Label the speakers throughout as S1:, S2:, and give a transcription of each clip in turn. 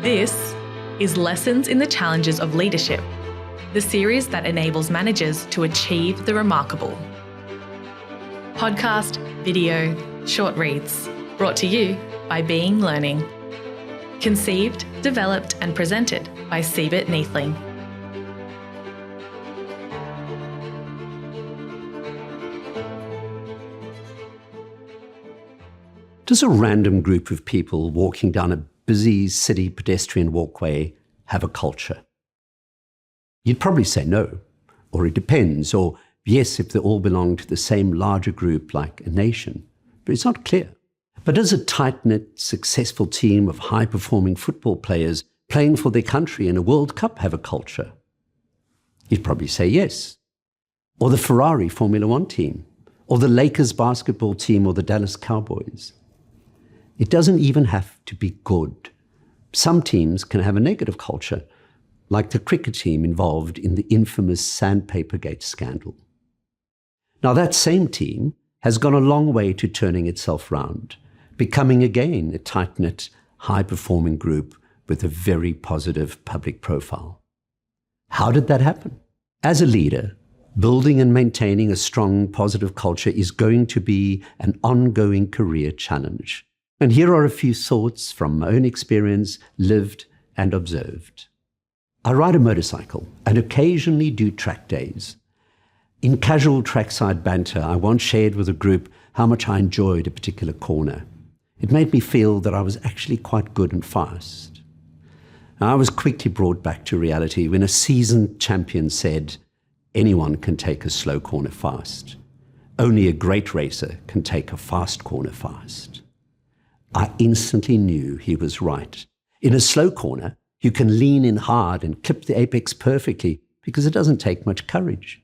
S1: This is Lessons in the Challenges of Leadership, the series that enables managers to achieve the remarkable. Podcast, video, short reads, brought to you by Being Learning. Conceived, developed and presented by Siebert Neathling.
S2: Does a random group of people walking down a busy city pedestrian walkway have a culture? You'd probably say no, or it depends, or yes if they all belong to the same larger group like a nation, but it's not clear. But does a tight-knit, successful team of high-performing football players playing for their country in a World Cup have a culture? You'd probably say yes. Or the Ferrari Formula One team, or the Lakers basketball team, or the Dallas Cowboys. It doesn't even have to be good. Some teams can have a negative culture, like the cricket team involved in the infamous Sandpapergate scandal. Now that same team has gone a long way to turning itself round, becoming again a tight-knit, high-performing group with a very positive public profile. How did that happen? As a leader, building and maintaining a strong, positive culture is going to be an ongoing career challenge. And here are a few thoughts from my own experience, lived and observed. I ride a motorcycle and occasionally do track days. In casual trackside banter, I once shared with a group how much I enjoyed a particular corner. It made me feel that I was actually quite good and fast. I was quickly brought back to reality when a seasoned champion said, "Anyone can take a slow corner fast. Only a great racer can take a fast corner fast." I instantly knew he was right. In a slow corner, you can lean in hard and clip the apex perfectly because it doesn't take much courage.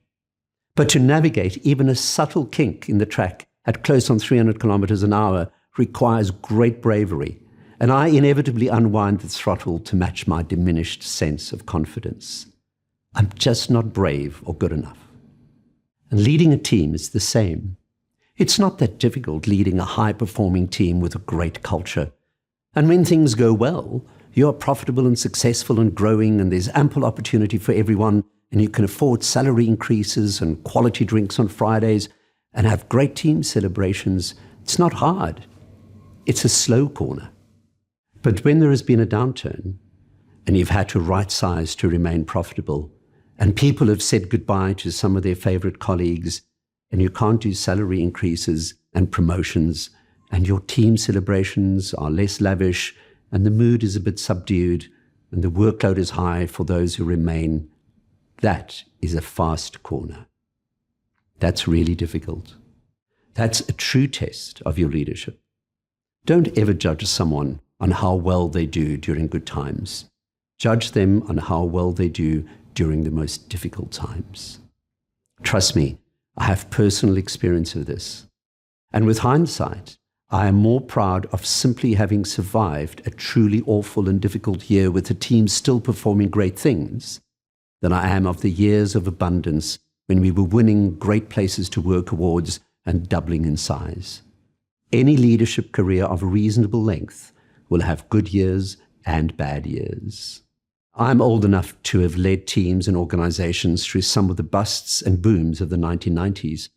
S2: But to navigate even a subtle kink in the track at close on 300 kilometers an hour requires great bravery, and I inevitably unwind the throttle to match my diminished sense of confidence. I'm just not brave or good enough. And leading a team is the same. It's not that difficult leading a high-performing team with a great culture. And when things go well, you are profitable and successful and growing, and there's ample opportunity for everyone, and you can afford salary increases and quality drinks on Fridays and have great team celebrations. It's not hard. It's a slow corner. But when there has been a downturn and you've had to right-size to remain profitable, and people have said goodbye to some of their favorite colleagues, and you can't do salary increases and promotions, and your team celebrations are less lavish, and the mood is a bit subdued, and the workload is high for those who remain, that is a fast corner. That's really difficult. That's a true test of your leadership. Don't ever judge someone on how well they do during good times. Judge them on how well they do during the most difficult times. Trust me, I have personal experience of this. And with hindsight, I am more proud of simply having survived a truly awful and difficult year with the team still performing great things than I am of the years of abundance when we were winning Great Places to Work awards and doubling in size. Any leadership career of reasonable length will have good years and bad years. I'm old enough to have led teams and organizations through some of the busts and booms of the 1990s,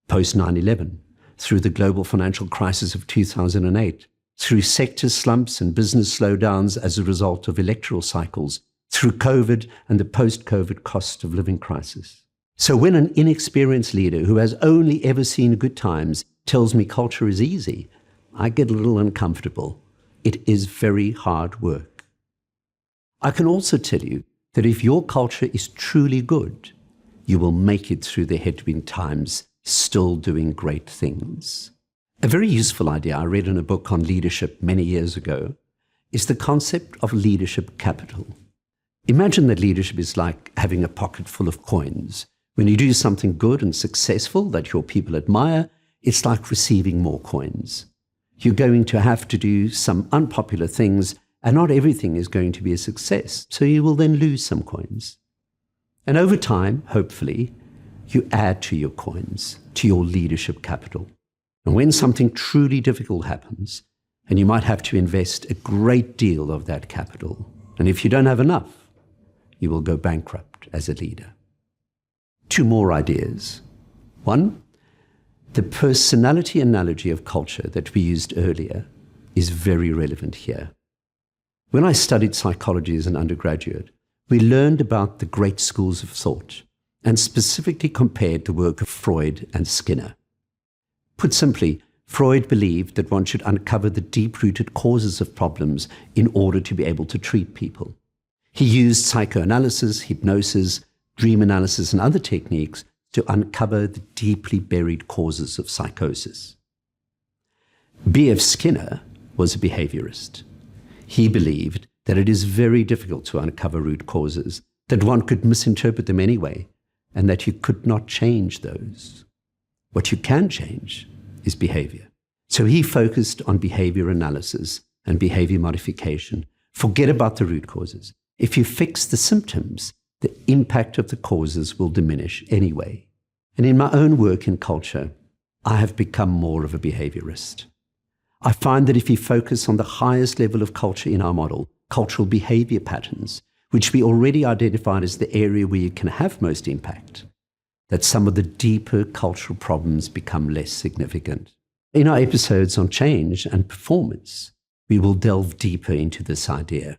S2: post 9/11, through the global financial crisis of 2008, through sector slumps and business slowdowns as a result of electoral cycles, through COVID and the post-COVID cost of living crisis. So when an inexperienced leader who has only ever seen good times tells me culture is easy, I get a little uncomfortable. It is very hard work. I can also tell you that if your culture is truly good, you will make it through the headwind times, still doing great things. A very useful idea I read in a book on leadership many years ago is the concept of leadership capital. Imagine that leadership is like having a pocket full of coins. When you do something good and successful that your people admire, it's like receiving more coins. You're going to have to do some unpopular things, and not everything is going to be a success, so you will then lose some coins. And over time, hopefully, you add to your coins, to your leadership capital. And when something truly difficult happens, and you might have to invest a great deal of that capital. And if you don't have enough, you will go bankrupt as a leader. 2 more ideas. 1, the personality analogy of culture that we used earlier is very relevant here. When I studied psychology as an undergraduate, we learned about the great schools of thought and specifically compared the work of Freud and Skinner. Put simply, Freud believed that one should uncover the deep-rooted causes of problems in order to be able to treat people. He used psychoanalysis, hypnosis, dream analysis, and other techniques to uncover the deeply buried causes of psychosis. B.F. Skinner was a behaviorist. He believed that it is very difficult to uncover root causes, that one could misinterpret them anyway, and that you could not change those. What you can change is behavior. So he focused on behavior analysis and behavior modification. Forget about the root causes. If you fix the symptoms, the impact of the causes will diminish anyway. And in my own work in culture, I have become more of a behaviorist. I find that if you focus on the highest level of culture in our model, cultural behavior patterns, which we already identified as the area where you can have most impact, that some of the deeper cultural problems become less significant. In our episodes on change and performance, we will delve deeper into this idea.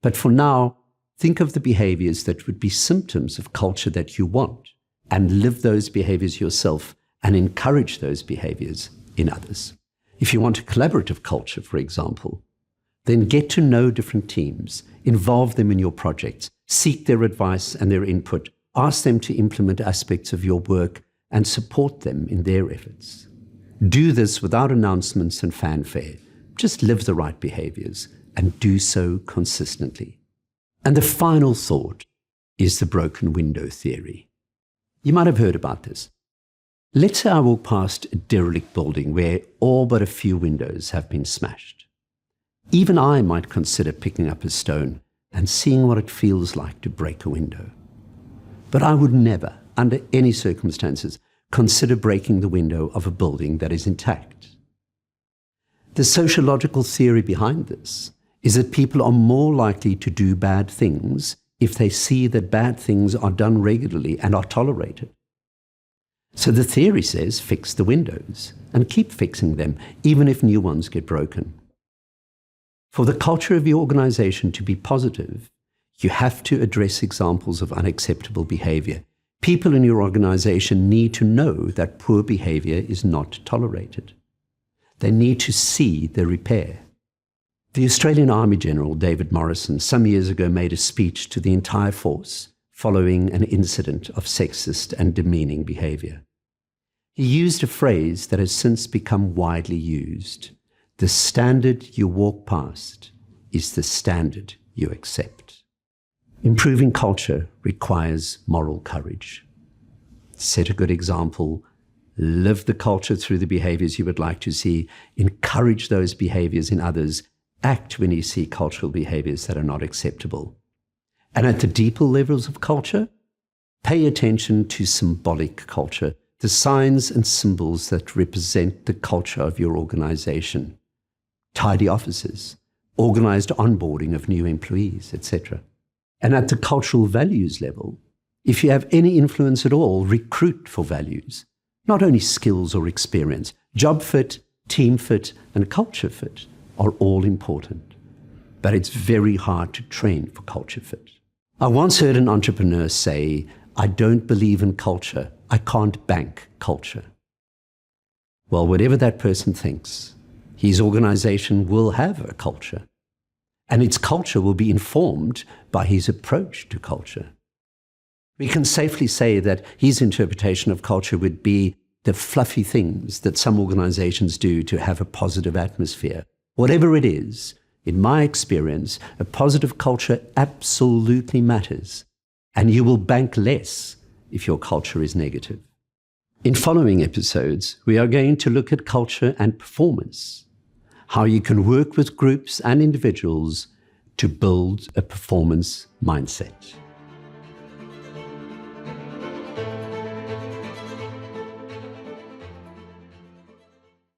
S2: But for now, think of the behaviors that would be symptoms of culture that you want, and live those behaviors yourself and encourage those behaviors in others. If you want a collaborative culture, for example, then get to know different teams, involve them in your projects, seek their advice and their input, ask them to implement aspects of your work and support them in their efforts. Do this without announcements and fanfare. Just live the right behaviors and do so consistently. And the final thought is the broken window theory. You might have heard about this. Let's say I walk past a derelict building where all but a few windows have been smashed. Even I might consider picking up a stone and seeing what it feels like to break a window. But I would never, under any circumstances, consider breaking the window of a building that is intact. The sociological theory behind this is that people are more likely to do bad things if they see that bad things are done regularly and are tolerated. So the theory says fix the windows and keep fixing them, even if new ones get broken. For the culture of your organization to be positive, you have to address examples of unacceptable behavior. People in your organization need to know that poor behavior is not tolerated. They need to see the repair. The Australian Army General David Morrison some years ago made a speech to the entire force following an incident of sexist and demeaning behavior. He used a phrase that has since become widely used. The standard you walk past is the standard you accept. Improving culture requires moral courage. Set a good example, live the culture through the behaviors you would like to see, encourage those behaviors in others, act when you see cultural behaviors that are not acceptable. And at the deeper levels of culture, pay attention to symbolic culture, the signs and symbols that represent the culture of your organization. Tidy offices, organized onboarding of new employees, etc. And at the cultural values level, if you have any influence at all, recruit for values, not only skills or experience. Job fit, team fit, and culture fit are all important. But it's very hard to train for culture fit. I once heard an entrepreneur say, I don't believe in culture. I can't bank culture. Well, whatever that person thinks, his organization will have a culture. And its culture will be informed by his approach to culture. We can safely say that his interpretation of culture would be the fluffy things that some organizations do to have a positive atmosphere. Whatever it is, in my experience, a positive culture absolutely matters, and you will bank less if your culture is negative. In following episodes, we are going to look at culture and performance, how you can work with groups and individuals to build a performance mindset.